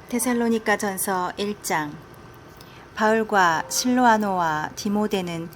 데살로니가전서 1장. 바울과 실로아노와 디모데는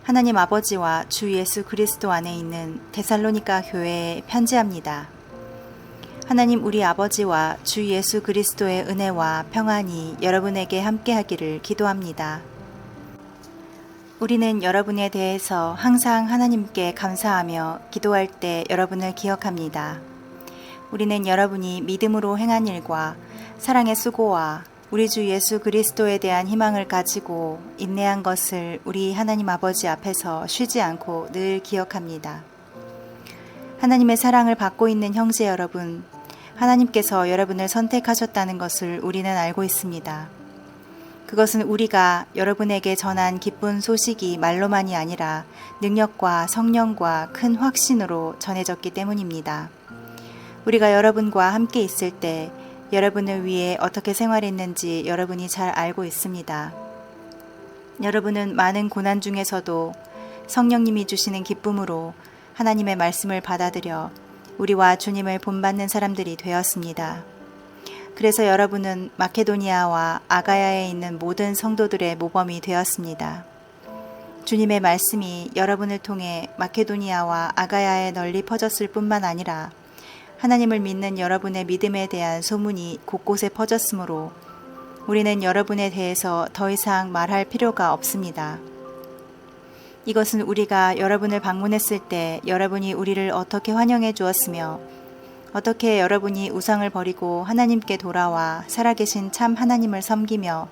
하나님 아버지와 주 예수 그리스도 안에 있는 데살로니가 교회에 편지합니다. 하나님 우리 아버지와 주 예수 그리스도의 은혜와 평안이 여러분에게 함께하기를 기도합니다. 우리는 여러분에 대해서 항상 하나님께 감사하며 기도할 때 여러분을 기억합니다. 우리는 여러분이 믿음으로 행한 일과 사랑의 수고와 우리 주 예수 그리스도에 대한 희망을 가지고 인내한 것을 우리 하나님 아버지 앞에서 쉬지 않고 늘 기억합니다. 하나님의 사랑을 받고 있는 형제 여러분, 하나님께서 여러분을 선택하셨다는 것을 우리는 알고 있습니다. 그것은 우리가 여러분에게 전한 기쁜 소식이 말로만이 아니라 능력과 성령과 큰 확신으로 전해졌기 때문입니다. 우리가 여러분과 함께 있을 때 여러분을 위해 어떻게 생활했는지 여러분이 잘 알고 있습니다. 여러분은 많은 고난 중에서도 성령님이 주시는 기쁨으로 하나님의 말씀을 받아들여 우리와 주님을 본받는 사람들이 되었습니다. 그래서 여러분은 마케도니아와 아가야에 있는 모든 성도들의 모범이 되었습니다. 주님의 말씀이 여러분을 통해 마케도니아와 아가야에 널리 퍼졌을 뿐만 아니라 하나님을 믿는 여러분의 믿음에 대한 소문이 곳곳에 퍼졌으므로 우리는 여러분에 대해서 더 이상 말할 필요가 없습니다. 이것은 우리가 여러분을 방문했을 때 여러분이 우리를 어떻게 환영해 주었으며 어떻게 여러분이 우상을 버리고 하나님께 돌아와 살아계신 참 하나님을 섬기며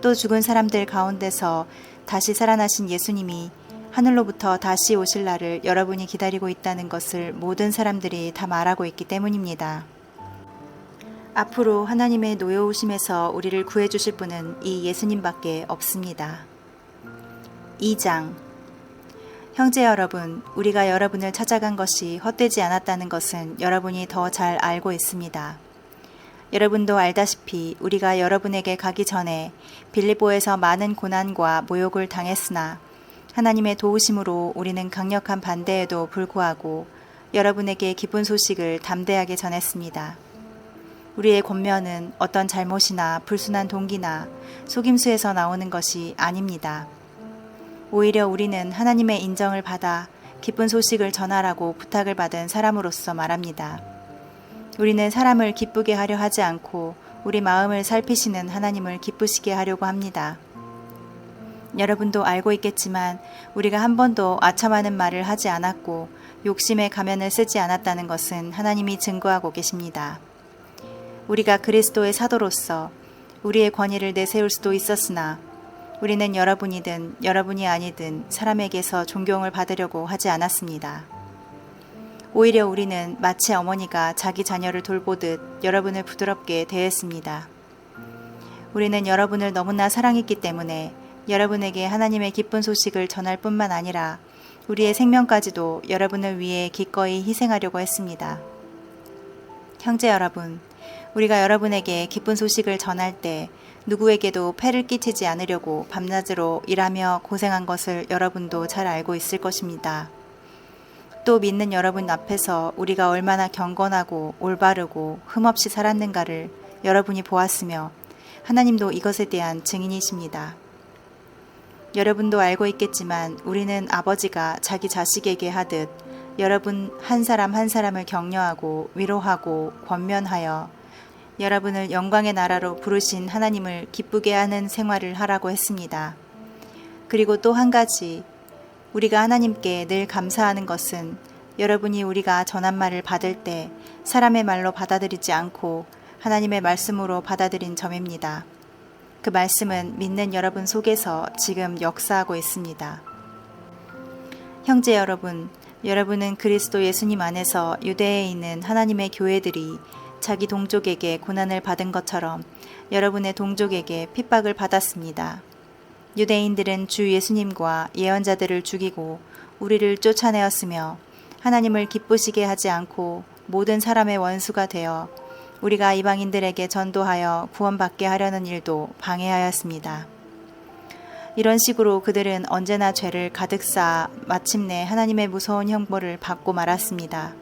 또 죽은 사람들 가운데서 다시 살아나신 예수님이 하늘로부터 다시 오실 날을 여러분이 기다리고 있다는 것을 모든 사람들이 다 말하고 있기 때문입니다. 앞으로 하나님의 노여우심에서 우리를 구해주실 분은 이 예수님밖에 없습니다. 2장. 형제 여러분, 우리가 여러분을 찾아간 것이 헛되지 않았다는 것은 여러분이 더 잘 알고 있습니다. 여러분도 알다시피 우리가 여러분에게 가기 전에 빌립보에서 많은 고난과 모욕을 당했으나 하나님의 도우심으로 우리는 강력한 반대에도 불구하고 여러분에게 기쁜 소식을 담대하게 전했습니다. 우리의 권면은 어떤 잘못이나 불순한 동기나 속임수에서 나오는 것이 아닙니다. 오히려 우리는 하나님의 인정을 받아 기쁜 소식을 전하라고 부탁을 받은 사람으로서 말합니다. 우리는 사람을 기쁘게 하려 하지 않고 우리 마음을 살피시는 하나님을 기쁘시게 하려고 합니다. 여러분도 알고 있겠지만 우리가 한 번도 아첨하는 말을 하지 않았고 욕심의 가면을 쓰지 않았다는 것은 하나님이 증거하고 계십니다. 우리가 그리스도의 사도로서 우리의 권위를 내세울 수도 있었으나 우리는 여러분이든 여러분이 아니든 사람에게서 존경을 받으려고 하지 않았습니다. 오히려 우리는 마치 어머니가 자기 자녀를 돌보듯 여러분을 부드럽게 대했습니다. 우리는 여러분을 너무나 사랑했기 때문에 여러분에게 하나님의 기쁜 소식을 전할 뿐만 아니라 우리의 생명까지도 여러분을 위해 기꺼이 희생하려고 했습니다. 형제 여러분, 우리가 여러분에게 기쁜 소식을 전할 때 누구에게도 폐를 끼치지 않으려고 밤낮으로 일하며 고생한 것을 여러분도 잘 알고 있을 것입니다. 또 믿는 여러분 앞에서 우리가 얼마나 경건하고 올바르고 흠없이 살았는가를 여러분이 보았으며 하나님도 이것에 대한 증인이십니다. 여러분도 알고 있겠지만 우리는 아버지가 자기 자식에게 하듯 여러분 한 사람 한 사람을 격려하고 위로하고 권면하여 여러분을 영광의 나라로 부르신 하나님을 기쁘게 하는 생활을 하라고 했습니다. 그리고 또 한 가지, 우리가 하나님께 늘 감사하는 것은 여러분이 우리가 전한 말을 받을 때 사람의 말로 받아들이지 않고 하나님의 말씀으로 받아들인 점입니다. 그 말씀은 믿는 여러분 속에서 지금 역사하고 있습니다. 형제 여러분, 여러분은 그리스도 예수님 안에서 유대에 있는 하나님의 교회들이 자기 동족에게 고난을 받은 것처럼 여러분의 동족에게 핍박을 받았습니다. 유대인들은 주 예수님과 예언자들을 죽이고 우리를 쫓아내었으며 하나님을 기쁘시게 하지 않고 모든 사람의 원수가 되어 우리가 이방인들에게 전도하여 구원받게 하려는 일도 방해하였습니다. 이런 식으로 그들은 언제나 죄를 가득 쌓아 마침내 하나님의 무서운 형벌을 받고 말았습니다.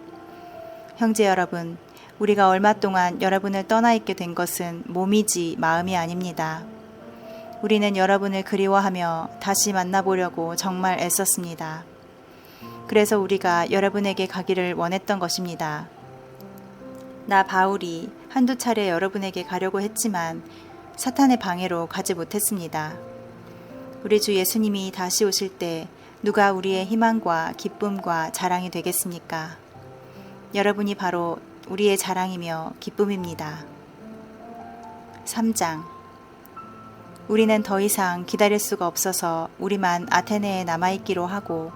형제 여러분, 우리가 얼마 동안 여러분을 떠나 있게 된 것은 몸이지 마음이 아닙니다. 우리는 여러분을 그리워하며 다시 만나보려고 정말 애썼습니다. 그래서 우리가 여러분에게 가기를 원했던 것입니다. 나 바울이 한두 차례 여러분에게 가려고 했지만 사탄의 방해로 가지 못했습니다. 우리 주 예수님이 다시 오실 때 누가 우리의 희망과 기쁨과 자랑이 되겠습니까? 여러분이 바로 우리의 자랑이며 기쁨입니다. 3장. 우리는 더 이상 기다릴 수가 없어서 우리만 아테네에 남아있기로 하고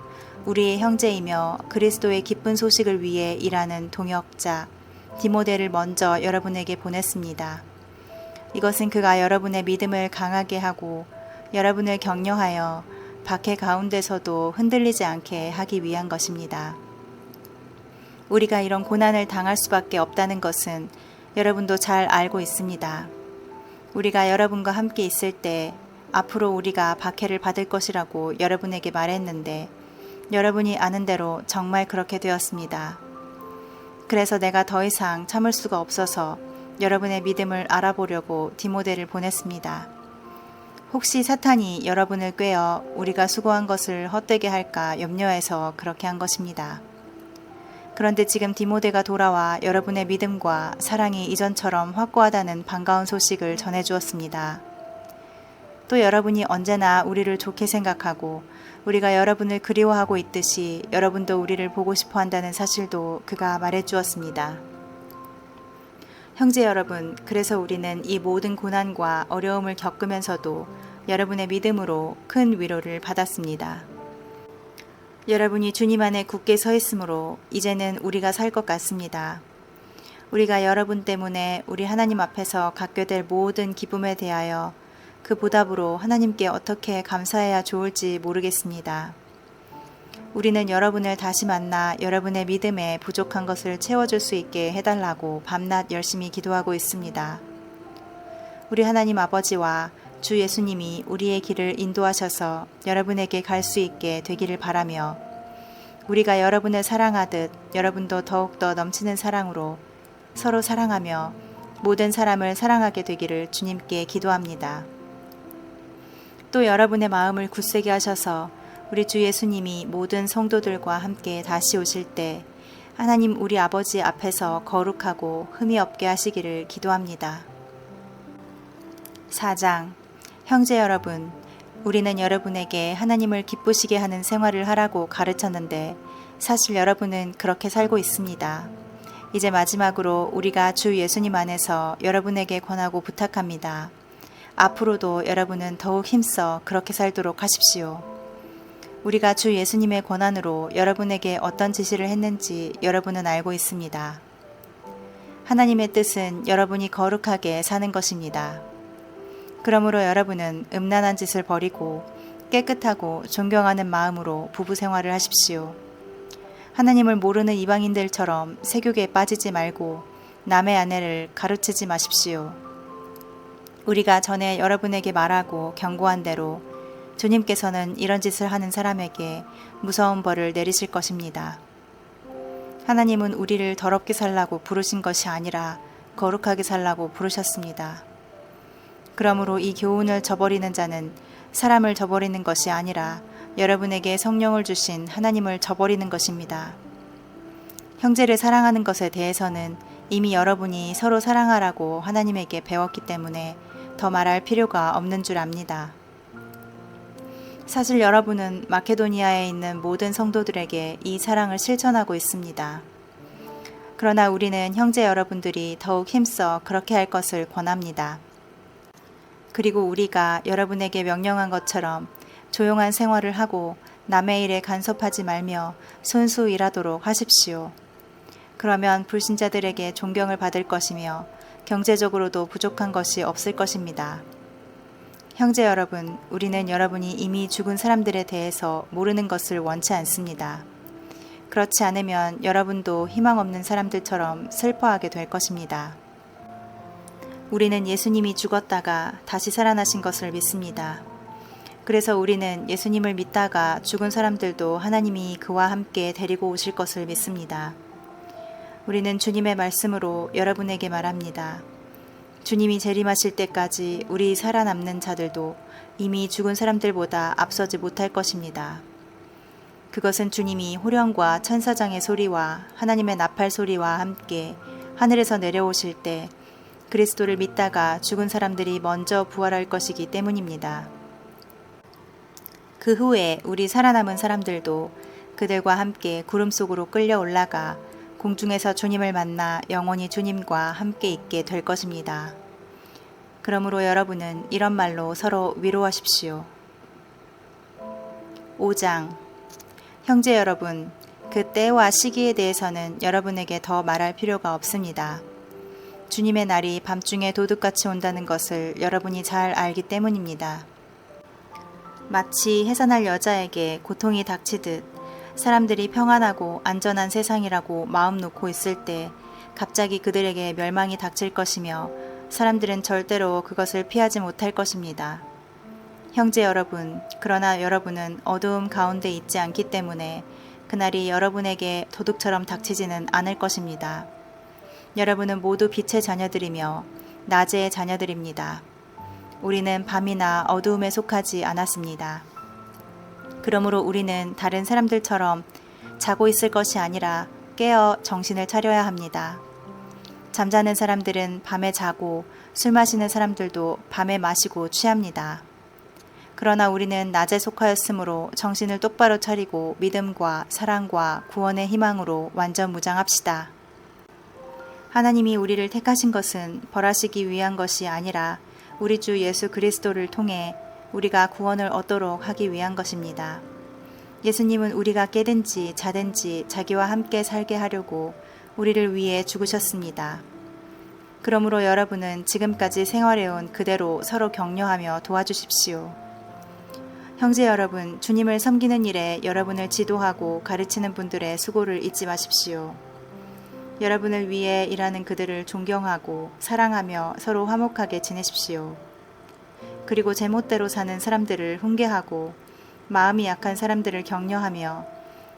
우리의 형제이며 그리스도의 기쁜 소식을 위해 일하는 동역자 디모데를 먼저 여러분에게 보냈습니다. 이것은 그가 여러분의 믿음을 강하게 하고 여러분을 격려하여 박해 가운데서도 흔들리지 않게 하기 위한 것입니다. 우리가 이런 고난을 당할 수밖에 없다는 것은 여러분도 잘 알고 있습니다. 우리가 여러분과 함께 있을 때 앞으로 우리가 박해를 받을 것이라고 여러분에게 말했는데 여러분이 아는 대로 정말 그렇게 되었습니다. 그래서 내가 더 이상 참을 수가 없어서 여러분의 믿음을 알아보려고 디모데를 보냈습니다. 혹시 사탄이 여러분을 꿰어 우리가 수고한 것을 헛되게 할까 염려해서 그렇게 한 것입니다. 그런데 지금 디모데가 돌아와 여러분의 믿음과 사랑이 이전처럼 확고하다는 반가운 소식을 전해주었습니다. 또 여러분이 언제나 우리를 좋게 생각하고 우리가 여러분을 그리워하고 있듯이 여러분도 우리를 보고 싶어 한다는 사실도 그가 말해주었습니다. 형제 여러분, 그래서 우리는 이 모든 고난과 어려움을 겪으면서도 여러분의 믿음으로 큰 위로를 받았습니다. 여러분이 주님 안에 굳게 서 있으므로 이제는 우리가 살 것 같습니다. 우리가 여러분 때문에 우리 하나님 앞에서 갖게 될 모든 기쁨에 대하여 그 보답으로 하나님께 어떻게 감사해야 좋을지 모르겠습니다. 우리는 여러분을 다시 만나 여러분의 믿음에 부족한 것을 채워줄 수 있게 해달라고 밤낮 열심히 기도하고 있습니다. 우리 하나님 아버지와 주 예수님이 우리의 길을 인도하셔서 여러분에게 갈 수 있게 되기를 바라며 우리가 여러분을 사랑하듯 여러분도 더욱더 넘치는 사랑으로 서로 사랑하며 모든 사람을 사랑하게 되기를 주님께 기도합니다. 또 여러분의 마음을 굳세게 하셔서 우리 주 예수님이 모든 성도들과 함께 다시 오실 때 하나님 우리 아버지 앞에서 거룩하고 흠이 없게 하시기를 기도합니다. 4장. 형제 여러분, 우리는 여러분에게 하나님을 기쁘시게 하는 생활을 하라고 가르쳤는데 사실 여러분은 그렇게 살고 있습니다. 이제 마지막으로 우리가 주 예수님 안에서 여러분에게 권하고 부탁합니다. 앞으로도 여러분은 더욱 힘써 그렇게 살도록 하십시오. 우리가 주 예수님의 권한으로 여러분에게 어떤 지시를 했는지 여러분은 알고 있습니다. 하나님의 뜻은 여러분이 거룩하게 사는 것입니다. 그러므로 여러분은 음란한 짓을 버리고 깨끗하고 존경하는 마음으로 부부 생활을 하십시오. 하나님을 모르는 이방인들처럼 세욕에 빠지지 말고 남의 아내를 가르치지 마십시오. 우리가 전에 여러분에게 말하고 경고한 대로 주님께서는 이런 짓을 하는 사람에게 무서운 벌을 내리실 것입니다. 하나님은 우리를 더럽게 살라고 부르신 것이 아니라 거룩하게 살라고 부르셨습니다. 그러므로 이 교훈을 저버리는 자는 사람을 저버리는 것이 아니라 여러분에게 성령을 주신 하나님을 저버리는 것입니다. 형제를 사랑하는 것에 대해서는 이미 여러분이 서로 사랑하라고 하나님에게 배웠기 때문에 더 말할 필요가 없는 줄 압니다. 사실 여러분은 마케도니아에 있는 모든 성도들에게 이 사랑을 실천하고 있습니다. 그러나 우리는 형제 여러분들이 더욱 힘써 그렇게 할 것을 권합니다. 그리고 우리가 여러분에게 명령한 것처럼 조용한 생활을 하고 남의 일에 간섭하지 말며 손수 일하도록 하십시오. 그러면 불신자들에게 존경을 받을 것이며 경제적으로도 부족한 것이 없을 것입니다. 형제 여러분, 우리는 여러분이 이미 죽은 사람들에 대해서 모르는 것을 원치 않습니다. 그렇지 않으면 여러분도 희망 없는 사람들처럼 슬퍼하게 될 것입니다. 우리는 예수님이 죽었다가 다시 살아나신 것을 믿습니다. 그래서 우리는 예수님을 믿다가 죽은 사람들도 하나님이 그와 함께 데리고 오실 것을 믿습니다. 우리는 주님의 말씀으로 여러분에게 말합니다. 주님이 재림하실 때까지 우리 살아남는 자들도 이미 죽은 사람들보다 앞서지 못할 것입니다. 그것은 주님이 호령과 천사장의 소리와 하나님의 나팔 소리와 함께 하늘에서 내려오실 때 그리스도를 믿다가 죽은 사람들이 먼저 부활할 것이기 때문입니다. 그 후에 우리 살아남은 사람들도 그들과 함께 구름 속으로 끌려 올라가 공중에서 주님을 만나 영원히 주님과 함께 있게 될 것입니다. 그러므로 여러분은 이런 말로 서로 위로하십시오. 5장. 형제 여러분, 그 때와 시기에 대해서는 여러분에게 더 말할 필요가 없습니다. 주님의 날이 밤중에 도둑같이 온다는 것을 여러분이 잘 알기 때문입니다. 마치 해산할 여자에게 고통이 닥치듯 사람들이 평안하고 안전한 세상이라고 마음 놓고 있을 때 갑자기 그들에게 멸망이 닥칠 것이며 사람들은 절대로 그것을 피하지 못할 것입니다. 형제 여러분, 그러나 여러분은 어두움 가운데 있지 않기 때문에 그날이 여러분에게 도둑처럼 닥치지는 않을 것입니다. 여러분은 모두 빛의 자녀들이며 낮의 자녀들입니다. 우리는 밤이나 어두움에 속하지 않았습니다. 그러므로 우리는 다른 사람들처럼 자고 있을 것이 아니라 깨어 정신을 차려야 합니다. 잠자는 사람들은 밤에 자고 술 마시는 사람들도 밤에 마시고 취합니다. 그러나 우리는 낮에 속하였으므로 정신을 똑바로 차리고 믿음과 사랑과 구원의 희망으로 완전 무장합시다. 하나님이 우리를 택하신 것은 벌하시기 위한 것이 아니라 우리 주 예수 그리스도를 통해 우리가 구원을 얻도록 하기 위한 것입니다. 예수님은 우리가 깨든지 자든지 자기와 함께 살게 하려고 우리를 위해 죽으셨습니다. 그러므로 여러분은 지금까지 생활해온 그대로 서로 격려하며 도와주십시오. 형제 여러분, 주님을 섬기는 일에 여러분을 지도하고 가르치는 분들의 수고를 잊지 마십시오. 여러분을 위해 일하는 그들을 존경하고 사랑하며 서로 화목하게 지내십시오. 그리고 제멋대로 사는 사람들을 훈계하고 마음이 약한 사람들을 격려하며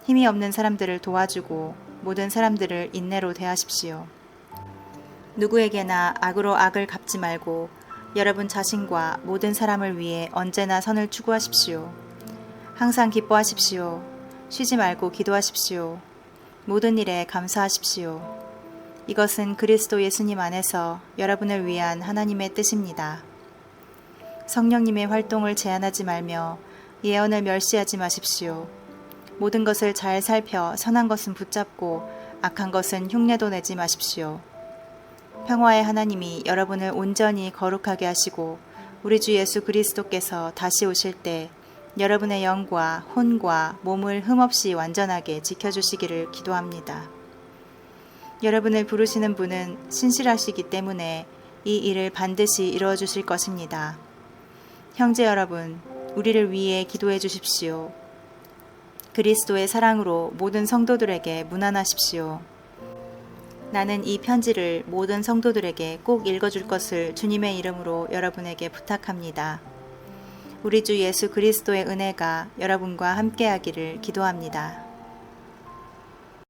힘이 없는 사람들을 도와주고 모든 사람들을 인내로 대하십시오. 누구에게나 악으로 악을 갚지 말고 여러분 자신과 모든 사람을 위해 언제나 선을 추구하십시오. 항상 기뻐하십시오. 쉬지 말고 기도하십시오. 모든 일에 감사하십시오. 이것은 그리스도 예수님 안에서 여러분을 위한 하나님의 뜻입니다. 성령님의 활동을 제한하지 말며 예언을 멸시하지 마십시오. 모든 것을 잘 살펴 선한 것은 붙잡고 악한 것은 흉내도 내지 마십시오. 평화의 하나님이 여러분을 온전히 거룩하게 하시고 우리 주 예수 그리스도께서 다시 오실 때 여러분의 영과 혼과 몸을 흠없이 완전하게 지켜주시기를 기도합니다. 여러분을 부르시는 분은 신실하시기 때문에 이 일을 반드시 이루어 주실 것입니다. 형제 여러분, 우리를 위해 기도해 주십시오. 그리스도의 사랑으로 모든 성도들에게 문안하십시오. 나는 이 편지를 모든 성도들에게 꼭 읽어줄 것을 주님의 이름으로 여러분에게 부탁합니다. 우리 주 예수 그리스도의 은혜가 여러분과 함께하기를 기도합니다.